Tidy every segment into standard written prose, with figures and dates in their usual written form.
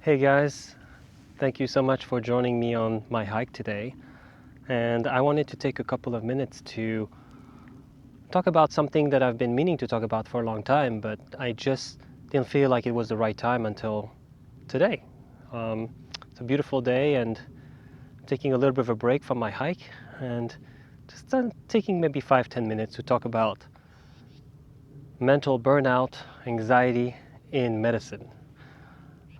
Hey guys, thank you so much for joining me on my hike today. And I wanted to take a couple of minutes to talk about something that I've been meaning to talk about for a long time, but I just didn't feel like it was the right time until today. It's a beautiful day and taking a little bit of a break from my hike and just taking maybe 5-10 minutes to talk about mental burnout, anxiety in medicine.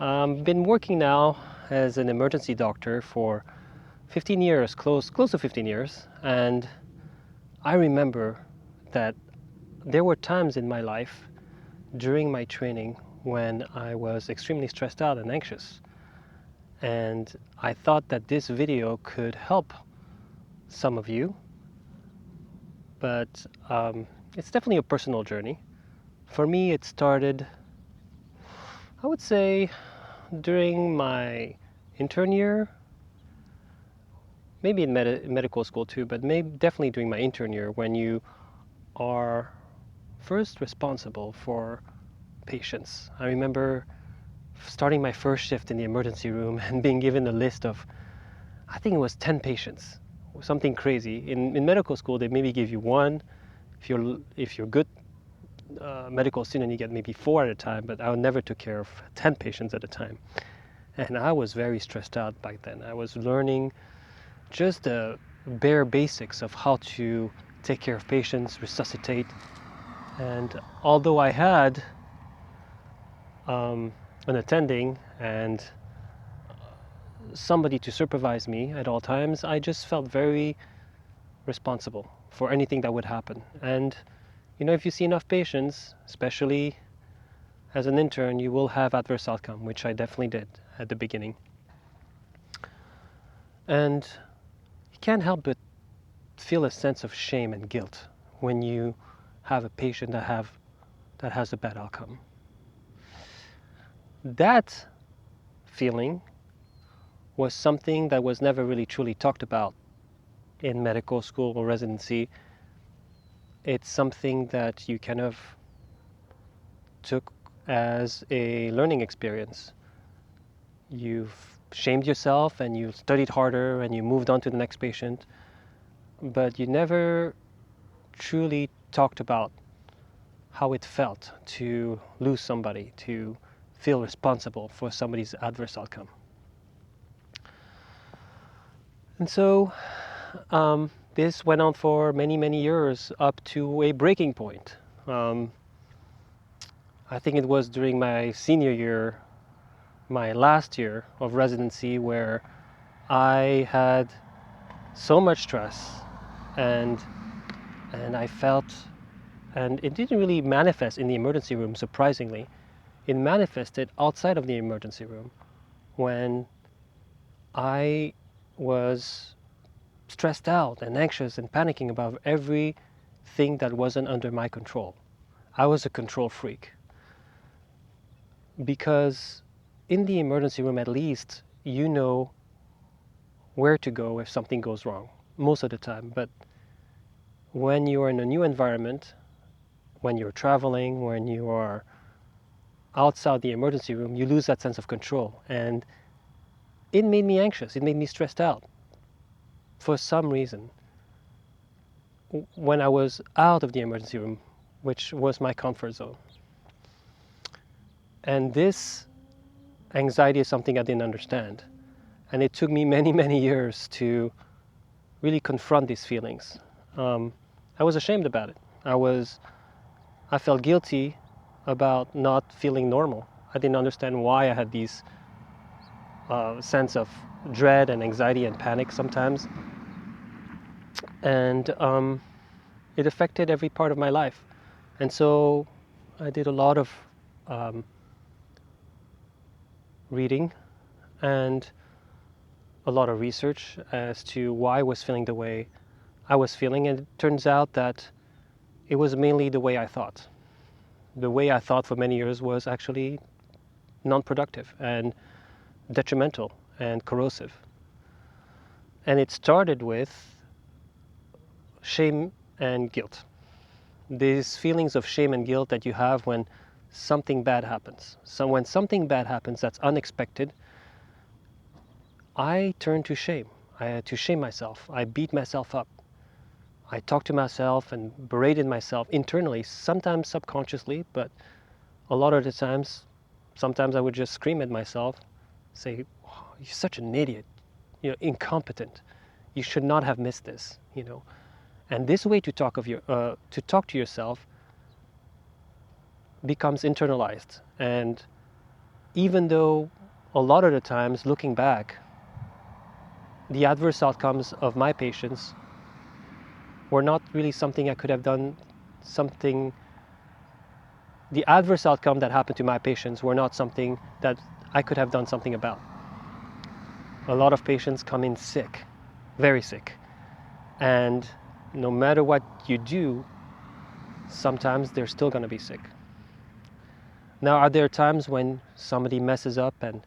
I've been working now as an emergency doctor for 15 years, close to 15 years, and I remember that there were times in my life during my training when I was extremely stressed out and anxious. And I thought that this video could help some of you, but it's definitely a personal journey. For me, it started, I would say, during my intern year, maybe in medical school too, but definitely during my intern year when you are first responsible for patients. I remember starting my first shift in the emergency room and being given a list of, I think it was 10 patients, something crazy. In medical school, they maybe give you one. If you're good medical student, you get maybe 4 at a time, but I never took care of 10 patients at a time. And I was very stressed out back then. I was learning just the bare basics of how to take care of patients, resuscitate. And although I had an attending and somebody to supervise me at all times, I just felt very responsible for anything that would happen. And if you see enough patients, especially as an intern, you will have adverse outcome, which I definitely did at the beginning. And you can't help but feel a sense of shame and guilt when you have a patient that has a bad outcome. That feeling was something that was never really truly talked about in medical school or residency. It's something that you kind of took as a learning experience. You've shamed yourself and you studied harder and you moved on to the next patient, but you never truly talked about how it felt to lose somebody, to feel responsible for somebody's adverse outcome. And so this went on for many, many years up to a breaking point. I think it was during my senior year, my last year of residency, where I had so much stress and I felt, and it didn't really manifest in the emergency room, surprisingly. It manifested outside of the emergency room when I was stressed out and anxious and panicking about everything that wasn't under my control. I was a control freak. Because in the emergency room, at least, you know where to go if something goes wrong, most of the time. But when you are in a new environment, when you're traveling, when you are outside the emergency room, you lose that sense of control. And it made me anxious. It made me stressed out for some reason. When I was out of the emergency room, which was my comfort zone. And this anxiety is something I didn't understand. And it took me many, many years to really confront these feelings. I was ashamed about it. I felt guilty about not feeling normal. I didn't understand why I had these sense of dread and anxiety and panic sometimes. And it affected every part of my life. And so I did a lot of reading and a lot of research as to why I was feeling the way I was feeling. And it turns out that it was mainly the way I thought. The way I thought for many years was actually non-productive and detrimental and corrosive. And it started with shame and guilt. These feelings of shame and guilt that you have when something bad happens. So when something bad happens that's unexpected, I turn to shame. I had to shame myself. I beat myself up. I talked to myself and berated myself internally, sometimes subconsciously, but a lot of the times, sometimes I would just scream at myself, say, "Oh, you're such an idiot, you're incompetent. You should not have missed this, you know." And this way to talk to yourself becomes internalized. And even though a lot of the times, looking back, the adverse outcomes of my patients were not really something I could have done, something, the adverse outcome that happened to my patients were not something that I could have done something about. A lot of patients come in sick, very sick. And no matter what you do, sometimes they're still going to be sick. Now, are there times when somebody messes up and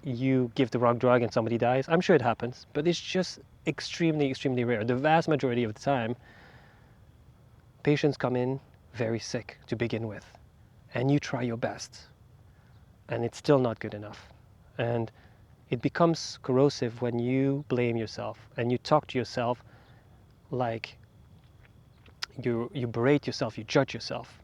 you give the wrong drug and somebody dies? I'm sure it happens, but it's just extremely, extremely rare. The vast majority of the time, patients come in very sick to begin with, and you try your best, and it's still not good enough. And it becomes corrosive when you blame yourself and you talk to yourself like you berate yourself, you judge yourself.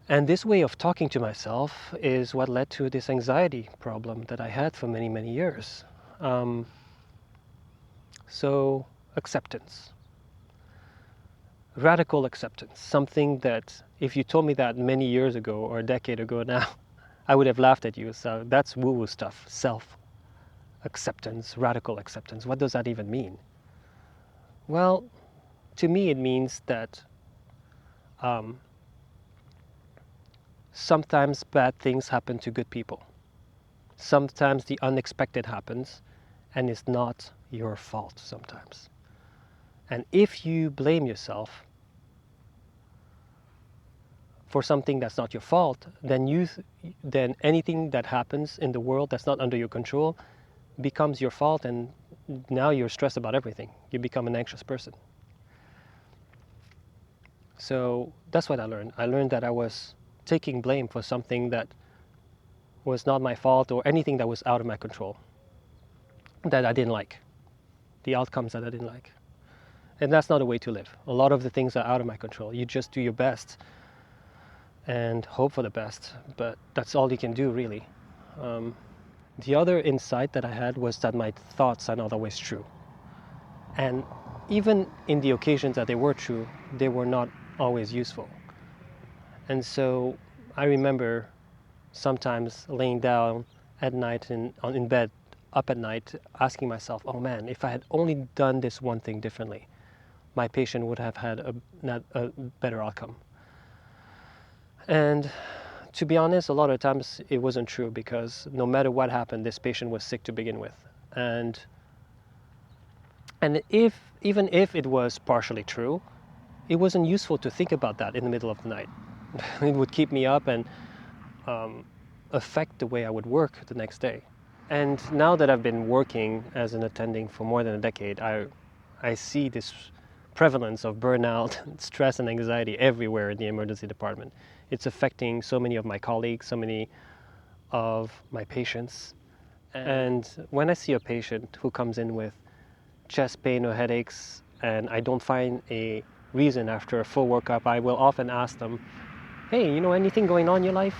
And this way of talking to myself is what led to this anxiety problem that I had for many, many years. So acceptance, radical acceptance, something that if you told me that many years ago or a decade ago now, I would have laughed at you. So that's woo-woo stuff, self-acceptance, radical acceptance. What does that even mean? Well, to me it means that sometimes bad things happen to good people. Sometimes the unexpected happens and it's not your fault sometimes. And if you blame yourself for something that's not your fault, then then anything that happens in the world that's not under your control becomes your fault, and now you're stressed about everything. You become an anxious person. So that's what I learned. I learned that I was taking blame for something that was not my fault or anything that was out of my control, that I didn't like, the outcomes that I didn't like. And that's not a way to live. A lot of the things are out of my control. You just do your best and hope for the best, but that's all you can do, really. The other insight that I had was that my thoughts are not always true. And even in the occasions that they were true, they were not always useful. And so I remember sometimes laying down at night in bed, up at night, asking myself, oh man, if I had only done this one thing differently, my patient would have had a better outcome. And to be honest, a lot of times it wasn't true, because no matter what happened, this patient was sick to begin with. And even if it was partially true, it wasn't useful to think about that in the middle of the night. It would keep me up and affect the way I would work the next day. And now that I've been working as an attending for more than a decade, I see this prevalence of burnout, stress and anxiety everywhere in the emergency department. It's affecting so many of my colleagues, so many of my patients. And when I see a patient who comes in with chest pain or headaches, and I don't find a reason after a full workup, I will often ask them, hey, you know, anything going on in your life?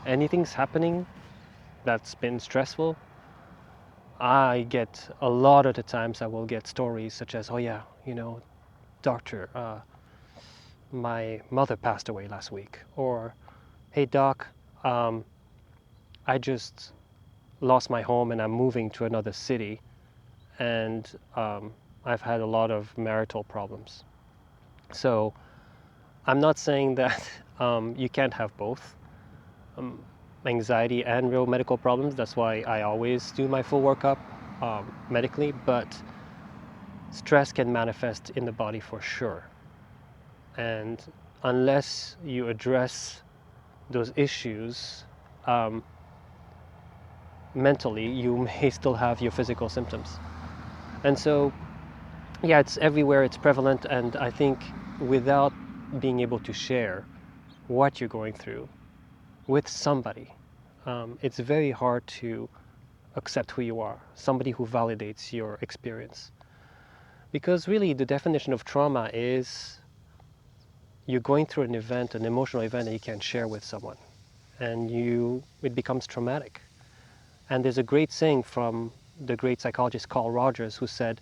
Anything's happening that's been stressful? I get, a lot of the times I will get stories such as, oh yeah, you know, doctor, my mother passed away last week. Or, hey doc, I just lost my home and I'm moving to another city, and I've had a lot of marital problems. So I'm not saying that you can't have both, anxiety and real medical problems. That's why I always do my full workup medically, but stress can manifest in the body for sure. And unless you address those issues mentally, you may still have your physical symptoms. And so, yeah, it's everywhere, it's prevalent, and I think without being able to share what you're going through with somebody, it's very hard to accept who you are, somebody who validates your experience. Because really, the definition of trauma is you're going through an event, an emotional event that you can't share with someone, and it becomes traumatic. And there's a great saying from the great psychologist Carl Rogers who said,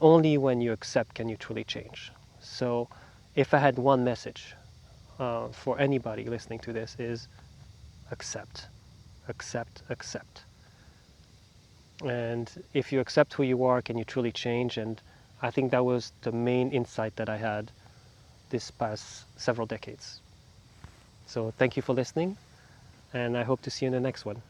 only when you accept can you truly change. So if I had one message for anybody listening to this is accept, accept, accept. And if you accept who you are, can you truly change? And I think that was the main insight that I had this past several decades. So thank you for listening, and I hope to see you in the next one.